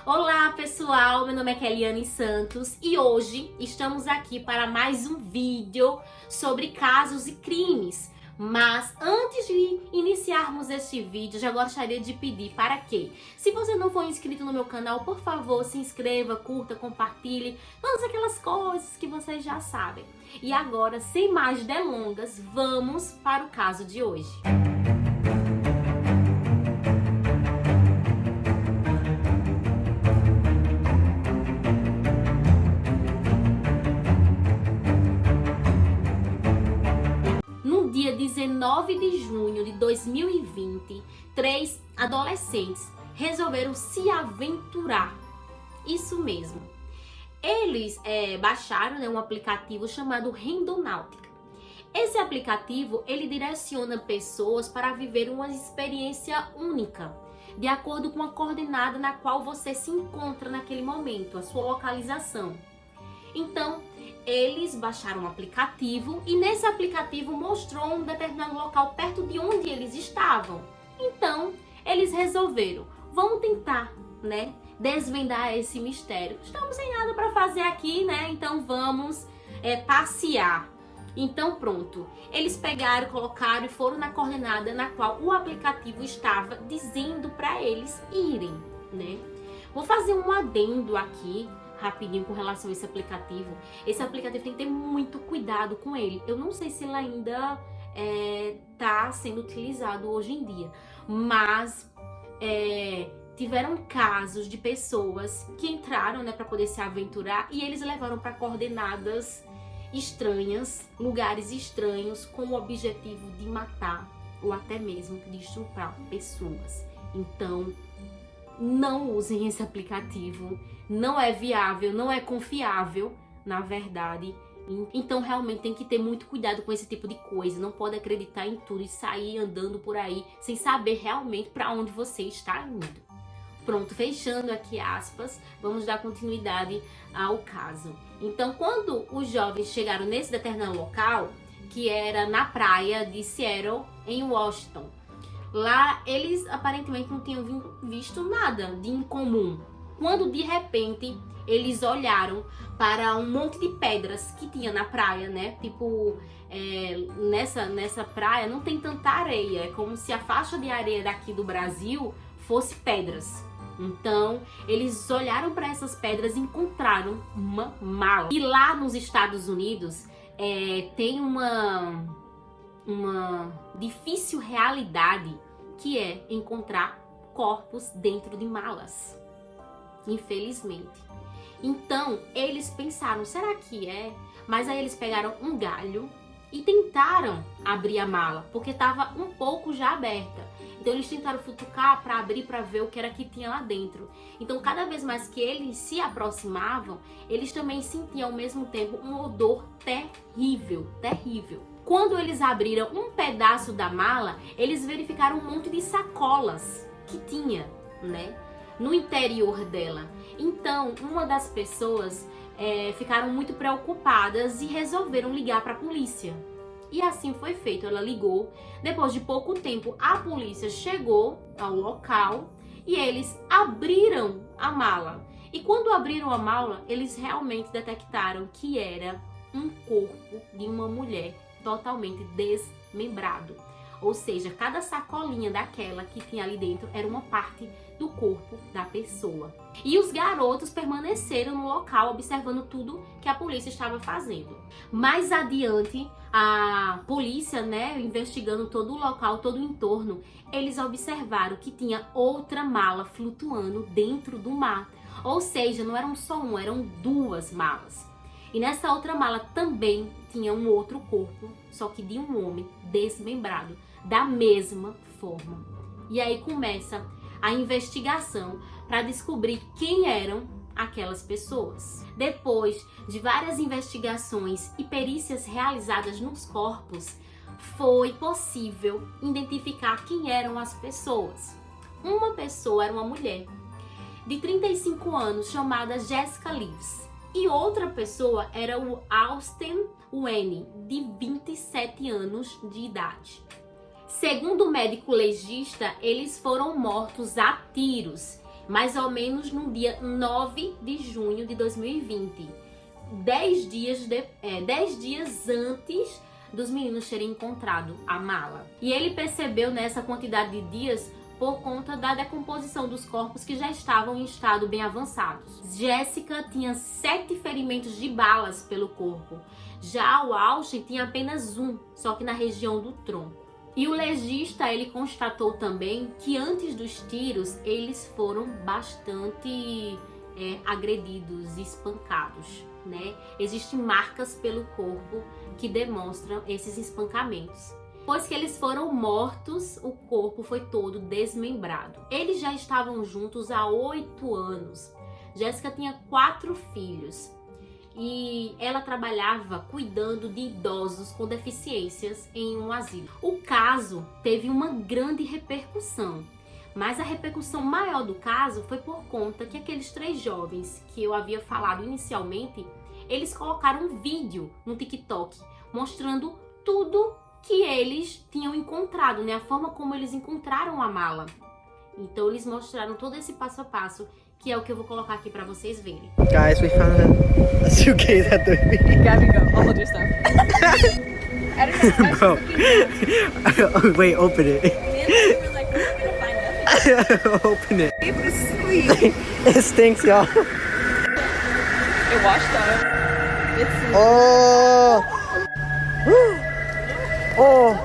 Olá pessoal, meu nome é Keliane Santos e hoje estamos aqui para mais um vídeo sobre casos e crimes. Mas antes de iniciarmos este vídeo, já gostaria de pedir para que, se você não for inscrito no meu canal, por favor, se inscreva, curta, compartilhe, todas aquelas coisas que vocês já sabem. E agora, sem mais delongas, vamos para o caso de hoje. Dia 19 de junho de 2020, 3 adolescentes resolveram se aventurar. Isso mesmo. Eles baixaram um aplicativo chamado Rendonáutica. Esse aplicativo, ele direciona pessoas para viver uma experiência única, de acordo com a coordenada na qual você se encontra naquele momento, a sua localização. Então, eles baixaram um aplicativo e nesse aplicativo mostrou um determinado local perto de onde eles estavam. Então, eles resolveram, vamos tentar, desvendar esse mistério. Estamos sem nada para fazer aqui, então vamos passear. Então pronto, eles pegaram, colocaram e foram na coordenada na qual o aplicativo estava dizendo para eles irem, Vou fazer um adendo aqui rapidinho com relação a esse aplicativo. Esse aplicativo tem que ter muito cuidado com ele. Eu não sei se ele ainda está sendo utilizado hoje em dia, mas tiveram casos de pessoas que entraram para poder se aventurar e eles levaram para coordenadas estranhas, lugares estranhos, com o objetivo de matar ou até mesmo de estuprar pessoas. Então, não usem esse aplicativo, não é viável, não é confiável, na verdade. Então realmente tem que ter muito cuidado com esse tipo de coisa, não pode acreditar em tudo e sair andando por aí sem saber realmente para onde você está indo. Pronto, fechando aqui aspas, vamos dar continuidade ao caso. Então, quando os jovens chegaram nesse determinado local, que era na praia de Seattle, em Washington, lá eles aparentemente não tinham visto nada de incomum. Quando de repente eles olharam para um monte de pedras que tinha na praia, Tipo, nessa praia não tem tanta areia. É como se a faixa de areia daqui do Brasil fosse pedras. Então, eles olharam para essas pedras e encontraram uma mala. E lá nos Estados Unidos tem uma difícil realidade que é encontrar corpos dentro de malas, infelizmente. Então eles pensaram, será que é? Mas aí eles pegaram um galho e tentaram abrir a mala, porque estava um pouco já aberta. Então eles tentaram futucar para abrir, para ver o que era que tinha lá dentro. Então cada vez mais que eles se aproximavam, eles também sentiam ao mesmo tempo um odor terrível, terrível. Quando eles abriram um pedaço da mala, eles verificaram um monte de sacolas que tinha, no interior dela. Então, uma das pessoas ficaram muito preocupadas e resolveram ligar para a polícia. E assim foi feito, ela ligou. Depois de pouco tempo, a polícia chegou ao local e eles abriram a mala. E quando abriram a mala, eles realmente detectaram que era um corpo de uma mulher totalmente desmembrado. Ou seja, cada sacolinha daquela que tinha ali dentro era uma parte do corpo da pessoa. E os garotos permaneceram no local observando tudo que a polícia estava fazendo. Mais adiante, a polícia, investigando todo o local, todo o entorno, eles observaram que tinha outra mala flutuando dentro do mar. Ou seja, não eram só uma, eram duas malas. E nessa outra mala também tinha um outro corpo, só que de um homem desmembrado, da mesma forma. E aí começa a investigação para descobrir quem eram aquelas pessoas. Depois de várias investigações e perícias realizadas nos corpos, foi possível identificar quem eram as pessoas. Uma pessoa era uma mulher de 35 anos chamada Jessica Leaves. E outra pessoa era o Austin Wayne, de 27 anos de idade. Segundo o médico legista, eles foram mortos a tiros mais ou menos no dia 9 de junho de 2020, 10 dias antes dos meninos terem encontrado a mala. E ele percebeu nessa quantidade de dias por conta da decomposição dos corpos que já estavam em estado bem avançados. Jessica tinha 7 ferimentos de balas pelo corpo, já o Austin tinha apenas um, só que na região do tronco. E o legista, ele constatou também que antes dos tiros, eles foram bastante agredidos, espancados, né? Existem marcas pelo corpo que demonstram esses espancamentos. Depois que eles foram mortos, o corpo foi todo desmembrado. Eles já estavam juntos há 8 anos. Jéssica tinha 4 filhos. E ela trabalhava cuidando de idosos com deficiências em um asilo. O caso teve uma grande repercussão, mas a repercussão maior do caso foi por conta que aqueles 3 jovens que eu havia falado inicialmente, eles colocaram um vídeo no TikTok mostrando tudo que eles tinham encontrado, né? A forma como eles encontraram a mala. Então eles mostraram todo esse passo a passo, que é o que eu vou colocar aqui pra vocês verem. Guys, we found a suitcase at the beach. Gabby, go. I'll hold your stuff. I don't know. Bro, wait, open it. Me and we were like, we're gonna find nothing. Open it. Able to sleep. It stinks, y'all. It washed off. It's Oh. Oh.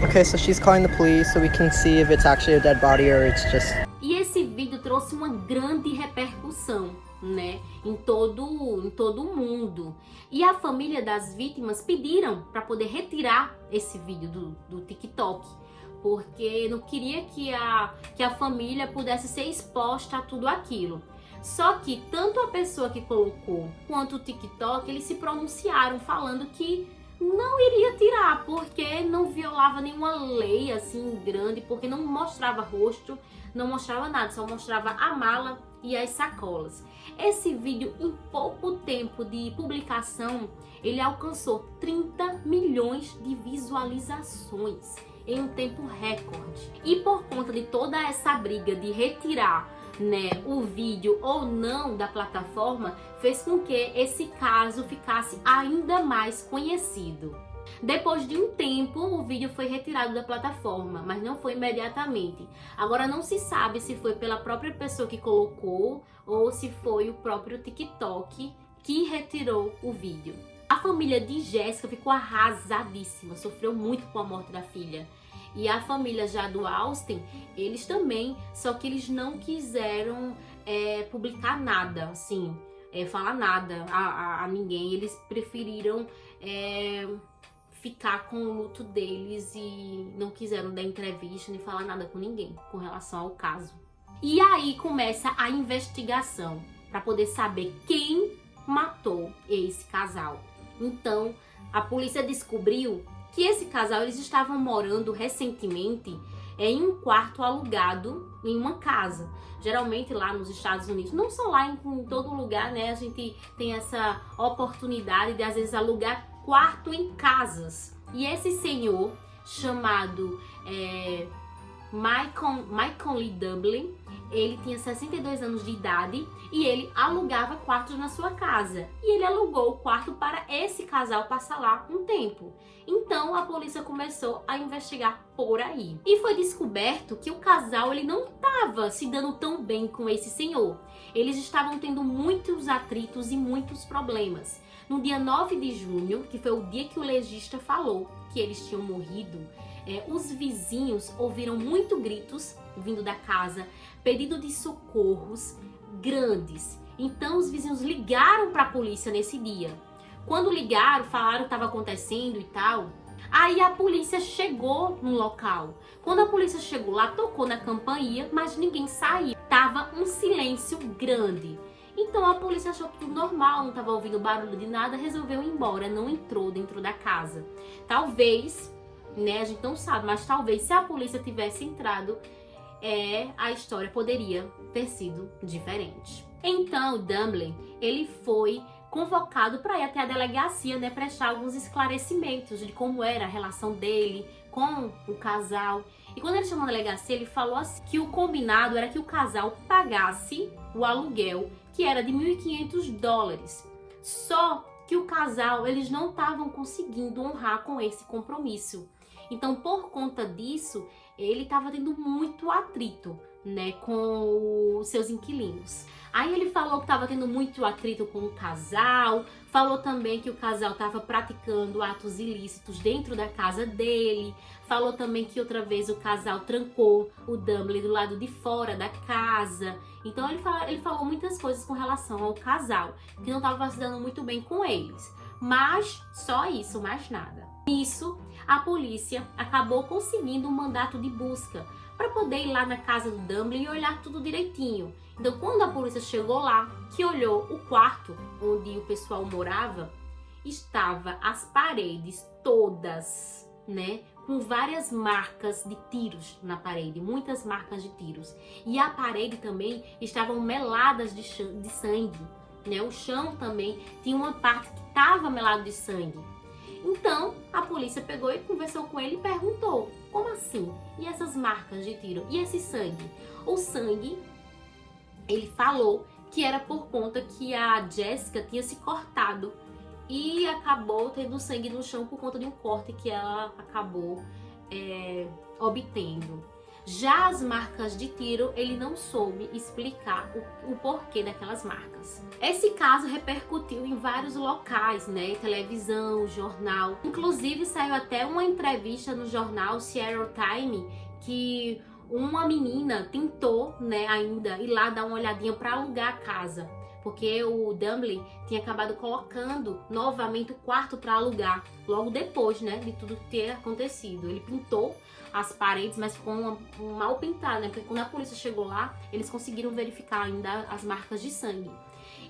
Okay, so she's calling the police so we can see if it's actually a dead body or it's just... E esse vídeo trouxe uma grande repercussão, né, em todo o mundo. E a família das vítimas pediram para poder retirar esse vídeo do TikTok, porque não queria que a família pudesse ser exposta a tudo aquilo. Só que tanto a pessoa que colocou quanto o TikTok, eles se pronunciaram falando que não iria tirar, porque não violava nenhuma lei assim grande, porque não mostrava rosto, não mostrava nada, só mostrava a mala e as sacolas. Esse vídeo, em pouco tempo de publicação, ele alcançou 30 milhões de visualizações em um tempo recorde. E por conta de toda essa briga de retirar, né, o vídeo ou não da plataforma, fez com que esse caso ficasse ainda mais conhecido. Depois de um tempo, o vídeo foi retirado da plataforma, mas não foi imediatamente. Agora não se sabe se foi pela própria pessoa que colocou ou se foi o próprio TikTok que retirou o vídeo. A família de Jéssica ficou arrasadíssima, sofreu muito com a morte da filha. E a família já do Austin, eles também, só que eles não quiseram publicar nada, assim, falar nada a ninguém. Eles preferiram ficar com o luto deles e não quiseram dar entrevista nem falar nada com ninguém com relação ao caso. E aí começa a investigação para poder saber quem matou esse casal. Então, a polícia descobriu que esse casal, eles estavam morando recentemente em um quarto alugado em uma casa. Geralmente lá nos Estados Unidos, não só lá, em todo lugar, né? A gente tem essa oportunidade de às vezes alugar quarto em casas. E esse senhor, chamado Michael Lee Dublin, ele tinha 62 anos de idade e ele alugava quartos na sua casa. E ele alugou o quarto para esse casal passar lá um tempo. Então a polícia começou a investigar por aí. E foi descoberto que o casal, ele não estava se dando tão bem com esse senhor. Eles estavam tendo muitos atritos e muitos problemas. No dia 9 de junho, que foi o dia que o legista falou que eles tinham morrido, os vizinhos ouviram muitos gritos vindo da casa, pedido de socorros grandes. Então os vizinhos ligaram para a polícia nesse dia. Quando ligaram, falaram o que estava acontecendo e tal. Aí a polícia chegou no local. Quando a polícia chegou lá, tocou na campainha, mas ninguém saiu. Tava um silêncio grande. Então a polícia achou tudo normal, não estava ouvindo barulho de nada, resolveu ir embora, não entrou dentro da casa. Talvez, né, a gente não sabe, mas talvez se a polícia tivesse entrado, a história poderia ter sido diferente. Então o Dublin, ele foi convocado para ir até a delegacia, né, prestar alguns esclarecimentos de como era a relação dele com o casal. E quando ele chamou na delegacia, ele falou assim, que o combinado era que o casal pagasse o aluguel, que era de $1.500. Só que o casal, eles não estavam conseguindo honrar com esse compromisso. Então, por conta disso, ele estava tendo muito atrito, né, com os seus inquilinos. Aí ele falou que estava tendo muito atrito com o casal, falou também que o casal estava praticando atos ilícitos dentro da casa dele, falou também que outra vez o casal trancou o Dumbledore do lado de fora da casa. Então ele falou muitas coisas com relação ao casal, que não estava se dando muito bem com eles. Mas só isso, mais nada. Nisso, a polícia acabou conseguindo um mandato de busca para poder ir lá na casa do Dumbledore e olhar tudo direitinho. Então, quando a polícia chegou lá, que olhou o quarto onde o pessoal morava, estava as paredes todas, né, com várias marcas de tiros na parede, muitas marcas de tiros. E a parede também estavam meladas de sangue, né? O chão também tinha uma parte que estava melada de sangue. Então, a polícia pegou e conversou com ele e perguntou, como assim? E essas marcas de tiro? E esse sangue? O sangue, ele falou que era por conta que a Jessica tinha se cortado e acabou tendo sangue no chão por conta de um corte que ela acabou obtendo. Já as marcas de tiro, ele não soube explicar o porquê daquelas marcas. Esse caso repercutiu em vários locais, né? Televisão, jornal. Inclusive, saiu até uma entrevista no jornal Seattle Times que uma menina tentou, né, ainda ir lá dar uma olhadinha para alugar a casa. Porque o Dumbledore tinha acabado colocando novamente o quarto para alugar, logo depois, né, de tudo ter acontecido. Ele pintou as paredes, mas ficou mal pintado, né? Porque quando a polícia chegou lá, eles conseguiram verificar ainda as marcas de sangue.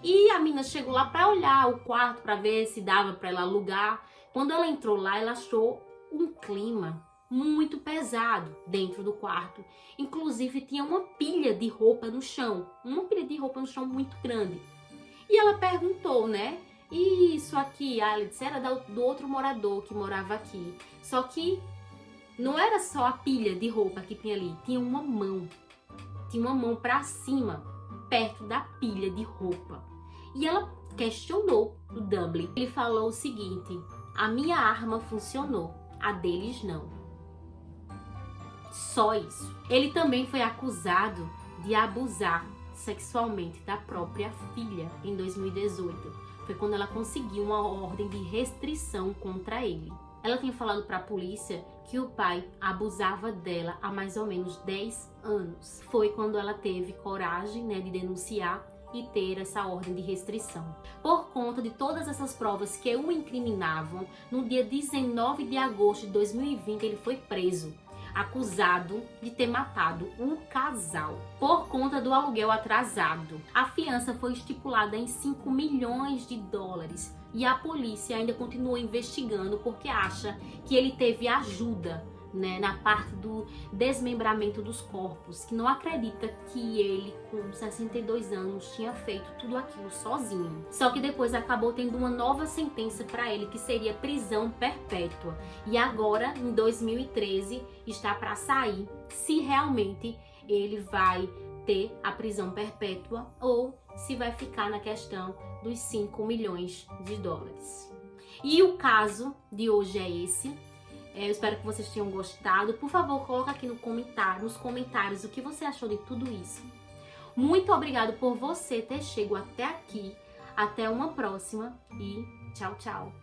E a menina chegou lá para olhar o quarto, para ver se dava para ela alugar. Quando ela entrou lá, ela achou um clima muito pesado dentro do quarto. Inclusive, tinha uma pilha de roupa no chão. Uma pilha de roupa no chão muito grande. E ela perguntou, né? E isso aqui, ela disse, era do outro morador que morava aqui. Só que não era só a pilha de roupa que tinha ali, tinha uma mão. Tinha uma mão pra cima, perto da pilha de roupa. E ela questionou o Dumbledore. Ele falou o seguinte, a minha arma funcionou, a deles não. Só isso. Ele também foi acusado de abusar sexualmente da própria filha em 2018. Foi quando ela conseguiu uma ordem de restrição contra ele. Ela tinha falado para a polícia que o pai abusava dela há mais ou menos 10 anos. Foi quando ela teve coragem, né, de denunciar e ter essa ordem de restrição. Por conta de todas essas provas que o incriminavam, no dia 19 de agosto de 2020 ele foi preso, acusado de ter matado o casal por conta do aluguel atrasado. A fiança foi estipulada em $5 milhões e a polícia ainda continua investigando porque acha que ele teve ajuda, né, na parte do desmembramento dos corpos, que não acredita que ele, com 62 anos, tinha feito tudo aquilo sozinho. Só que depois acabou tendo uma nova sentença para ele, que seria prisão perpétua. E agora, em 2013, está para sair se realmente ele vai ter a prisão perpétua ou se vai ficar na questão dos $5 milhões. E o caso de hoje é esse. Eu espero que vocês tenham gostado. Por favor, coloca aqui nos comentários o que você achou de tudo isso. Muito obrigado por você ter chegado até aqui. Até uma próxima e tchau, tchau.